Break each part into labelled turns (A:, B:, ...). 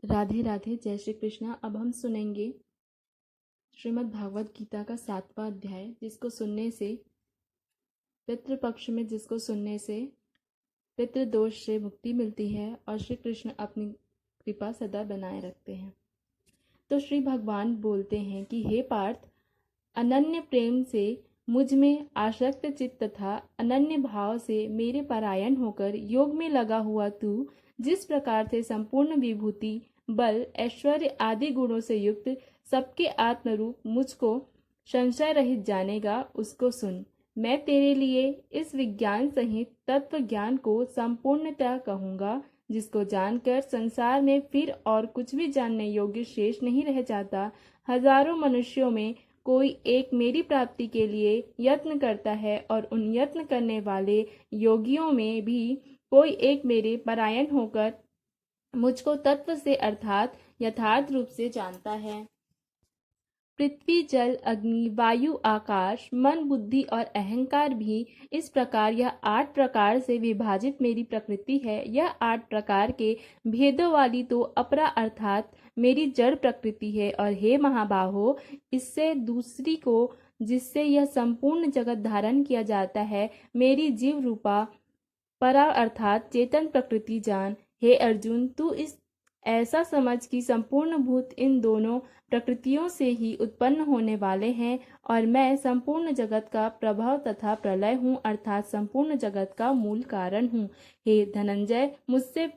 A: राधे राधे, जय श्री कृष्णा। अब हम सुनेंगे श्रीमद् भागवत गीता का 7वां अध्याय, जिसको सुनने से पितृपक्ष में पितृदोष से मुक्ति मिलती है और श्री कृष्ण अपनी कृपा सदा बनाए रखते हैं। तो श्री भगवान बोलते हैं कि हे पार्थ, अनन्य प्रेम से मुझ में आसक्त चित्त तथा अनन्य भाव से मेरे परायण होकर योग में लगा हुआ तू जिस प्रकार से संपूर्ण विभूति, बल, ऐश्वर्य आदि गुणों से युक्त सबके आत्मरूप मुझको संशय रहित जानेगा, उसको सुन। मैं तेरे लिए इस विज्ञान सहित तत्व ज्ञान को संपूर्णतः कहूँगा, जिसको जानकर संसार में फिर और कुछ भी जानने योग्य शेष नहीं रह जाता। हजारों मनुष्यों में कोई एक मेरी प्राप्ति के लिए यत्न करता है और उन यत्न करने वाले योगियों में भी कोई एक मेरे परायण होकर मुझको तत्व से अर्थात यथार्थ रूप से जानता है। पृथ्वी, जल, अग्नि, वायु, आकाश, मन, बुद्धि और अहंकार भी इस प्रकार यह 8 प्रकार से विभाजित मेरी प्रकृति है। यह 8 प्रकार के भेदों वाली तो अपरा अर्थात मेरी जड़ प्रकृति है। और हे महाबाहो, इससे दूसरी को जिससे यह संपूर्ण जगत धारण किया जाता है, मेरी जीव रूपा परा अर्थात चेतन प्रकृति जान। हे अर्जुन, तू इस ऐसा समझ कि संपूर्ण भूत इन दोनों प्रकृतियों से ही उत्पन्न होने वाले हैं और मैं संपूर्ण जगत का प्रभाव तथा प्रलय हूँ, अर्थात संपूर्ण जगत का मूल कारण हूँ। हे धनंजय, मुझसे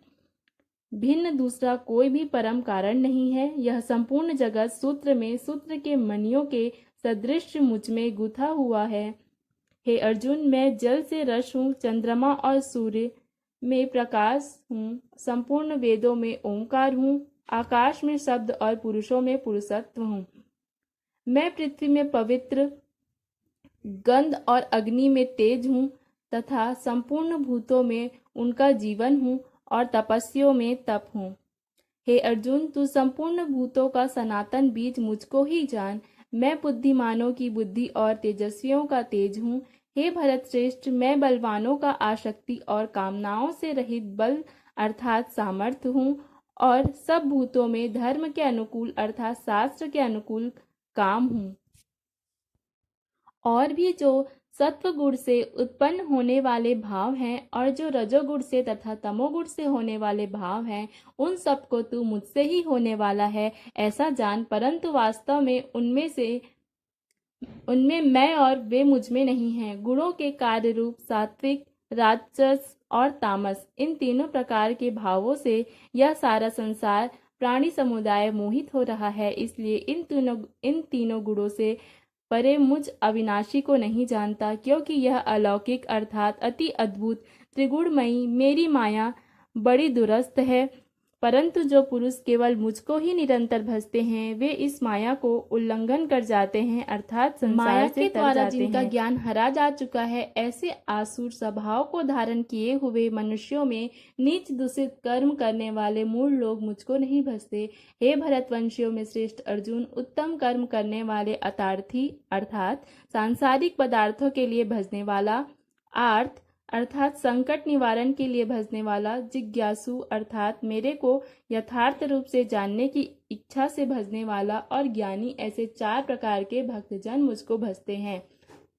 A: भिन्न दूसरा कोई भी परम कारण नहीं है। यह संपूर्ण जगत सूत्र में सूत्र के मणियों के सदृश मुझ में गुथा हुआ है। हे अर्जुन, मैं जल से रस हूँ, चंद्रमा और सूर्य में प्रकाश हूँ, संपूर्ण वेदों में ओंकार हूँ, आकाश में शब्द और पुरुषों में पुरुषत्व हूँ। मैं पृथ्वी में पवित्र, गंध और अग्नि में तेज हूँ तथा संपूर्ण भूतों में उनका जीवन हूँ और तपस्वियों में तप हूँ। हे अर्जुन, तू संपूर्ण भूतों का सनातन बीज मुझको ही जान। मैं बुद्धिमानों की बुद्धि और तेजस्वियों का तेज हूँ। हे भरत श्रेष्ठ, मैं बलवानों का आसक्ति और कामनाओं से रहित बल अर्थात सामर्थ्य हूँ और सब भूतों में धर्म के अनुकूल अर्थात शास्त्र के अनुकूल काम हूँ। और भी जो सत्व गुण से उत्पन्न होने वाले भाव हैं और जो रजोगुण से तथा तमोगुण से होने वाले भाव हैं, उन सबको तू मुझसे ही होने वाला है ऐसा जान। परंतु वास्तव में उनमें मैं और वे मुझ में नहीं हैं। गुणों के कार्य रूप सात्विक, राजस और तामस, इन तीनों प्रकार के भावों से यह सारा संसार प्राणी समुदाय मोहित हो रहा है। इसलिए इन तीनों गुणों से परे मुझ अविनाशी को नहीं जानता, क्योंकि यह अलौकिक अर्थात अति अद्भुत त्रिगुणमयी मेरी माया बड़ी दुरस्त है। परंतु जो पुरुष केवल मुझको ही निरंतर भजते हैं, वे इस माया को उल्लंघन कर जाते हैं, अर्थात माया के द्वारा जिनका ज्ञान हरा जा चुका है, ऐसे आसुर स्वभाव को धारण किए हुए मनुष्यों में नीच दूषित कर्म करने वाले मूल लोग मुझको नहीं भजते। हे भरतवंशियों में श्रेष्ठ अर्जुन, उत्तम कर्म करने वाले अतार्थी अर्थात सांसारिक पदार्थों के लिए भजने वाला, आर्थ अर्थात संकट निवारण के लिए भजने वाला, जिज्ञासु अर्थात मेरे को यथार्थ रूप से जानने की इच्छा से भजने वाला और ज्ञानी, ऐसे 4 प्रकार के भक्तजन मुझको भजते हैं।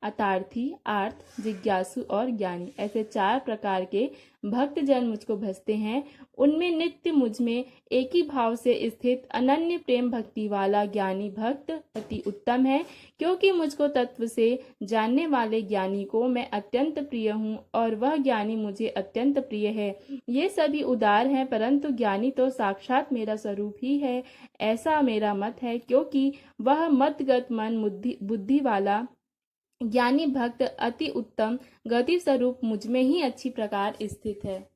A: अतार्थी, आर्थ, जिज्ञासु और ज्ञानी, ऐसे 4 प्रकार के भक्तजन मुझको भजते हैं। उनमें नित्य मुझ में एक ही भाव से स्थित अनन्य प्रेम भक्ति वाला ज्ञानी भक्त अति उत्तम है, क्योंकि मुझको तत्व से जानने वाले ज्ञानी को मैं अत्यंत प्रिय हूँ और वह ज्ञानी मुझे अत्यंत प्रिय है। ये सभी उदार हैं, परंतु ज्ञानी तो साक्षात मेरा स्वरूप ही है, ऐसा मेरा मत है, क्योंकि वह मतगत मन बुद्धि वाला ज्ञानी भक्त अति उत्तम गति स्वरूप मुझ में ही अच्छी प्रकार स्थित है।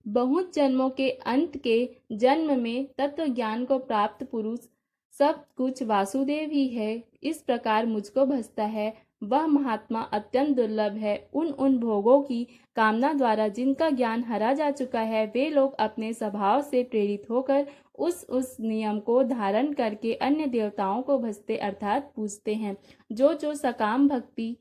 A: बहुत जन्मों के अंत के जन्म में तत्व ज्ञान को प्राप्त पुरुष सब कुछ वासुदेव ही है, इस प्रकार मुझको भजता है। वह महात्मा अत्यंत दुर्लभ है। उन भोगों की कामना द्वारा जिनका ज्ञान हरा जा चुका है, वे लोग अपने स्वभाव से प्रेरित होकर उस नियम को धारण करके अन्य देवताओं को भजते अर्थात पूजते हैं। जो सकाम भक्ति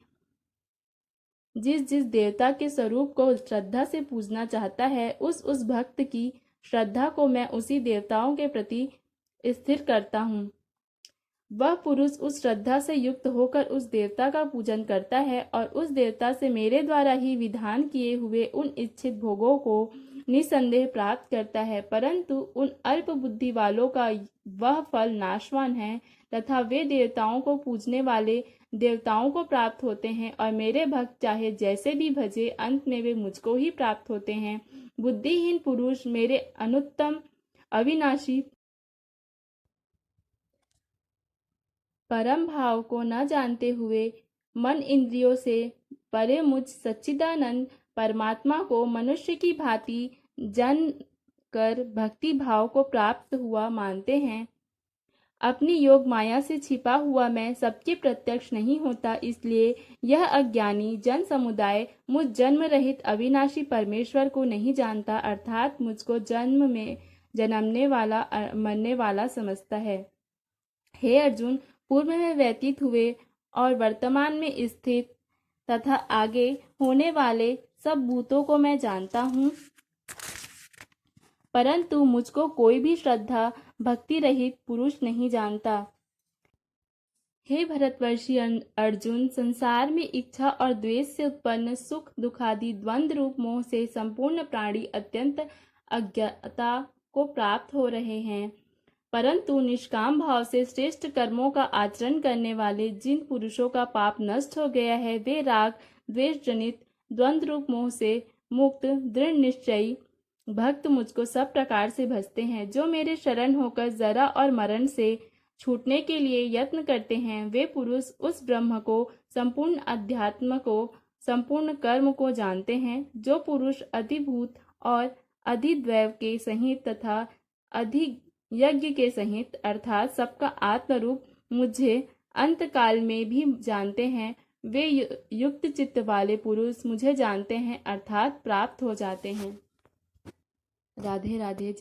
A: जिस देवता के स्वरूप को श्रद्धा से पूजना चाहता है, उस भक्त की श्रद्धा को मैं उसी देवताओं के प्रति स्थिर करता हूँ। वह पुरुष उस श्रद्धा से युक्त होकर उस देवता का पूजन करता है और उस देवता से मेरे द्वारा ही विधान किए हुए उन इच्छित भोगों को निसंदेह प्राप्त करता है, परंतु उन अल्प बुद्धि वालों का वह फल नाशवान है तथा वे देवताओं को पूजने वाले देवताओं को प्राप्त होते हैं और मेरे भक्त चाहे जैसे भी भजे अंत में वे मुझको ही प्राप्त होते हैं। बुद्धिहीन पुरुष मेरे अनुत्तम अविनाशी परम भाव को न जानते हुए मन इंद्रियों से परे मुझ सच्चिदानंद परमात्मा को मनुष्य की भांति जन कर भक्ति भाव को प्राप्त हुआ मानते हैं। अपनी योग माया से छिपा हुआ मैं सबके प्रत्यक्ष नहीं होता, इसलिए यह अज्ञानी जन समुदाय मुझ जन्म रहित अविनाशी परमेश्वर को नहीं जानता, अर्थात मुझको जन्म में जन्मने वाला मरने वाला समझता है। हे अर्जुन, पूर्व में व्यतीत हुए और वर्तमान में स्थित तथा आगे होने वाले सब भूतों को मैं जानता हूँ, परंतु मुझको कोई भी श्रद्धा भक्ति रहित पुरुष नहीं जानता। हे भरतवर्षी अर्जुन, संसार में इच्छा और द्वेष से उत्पन्न सुख दुखादि द्वंद्व रूप मोह से संपूर्ण प्राणी अत्यंत अज्ञता को प्राप्त हो रहे हैं, परंतु निष्काम भाव से श्रेष्ठ कर्मों का आचरण करने वाले जिन पुरुषों का पाप नष्ट हो गया है, वे राग द्वेष जनित द्वंद्व रूप मोह से मुक्त दृढ़ निश्चयी भक्त मुझको सब प्रकार से भजते हैं। जो मेरे शरण होकर जरा और मरण से छूटने के लिए यत्न करते हैं, वे पुरुष उस ब्रह्म को, संपूर्ण अध्यात्म को, संपूर्ण कर्म को जानते हैं। जो पुरुष अधिभूत और अधिदैव के सहित तथा अधियज्ञ के सहित अर्थात सबका आत्मरूप मुझे अंत काल में भी जानते हैं, वे युक्त चित्त वाले पुरुष मुझे जानते हैं अर्थात प्राप्त हो जाते हैं। राधे राधे। जय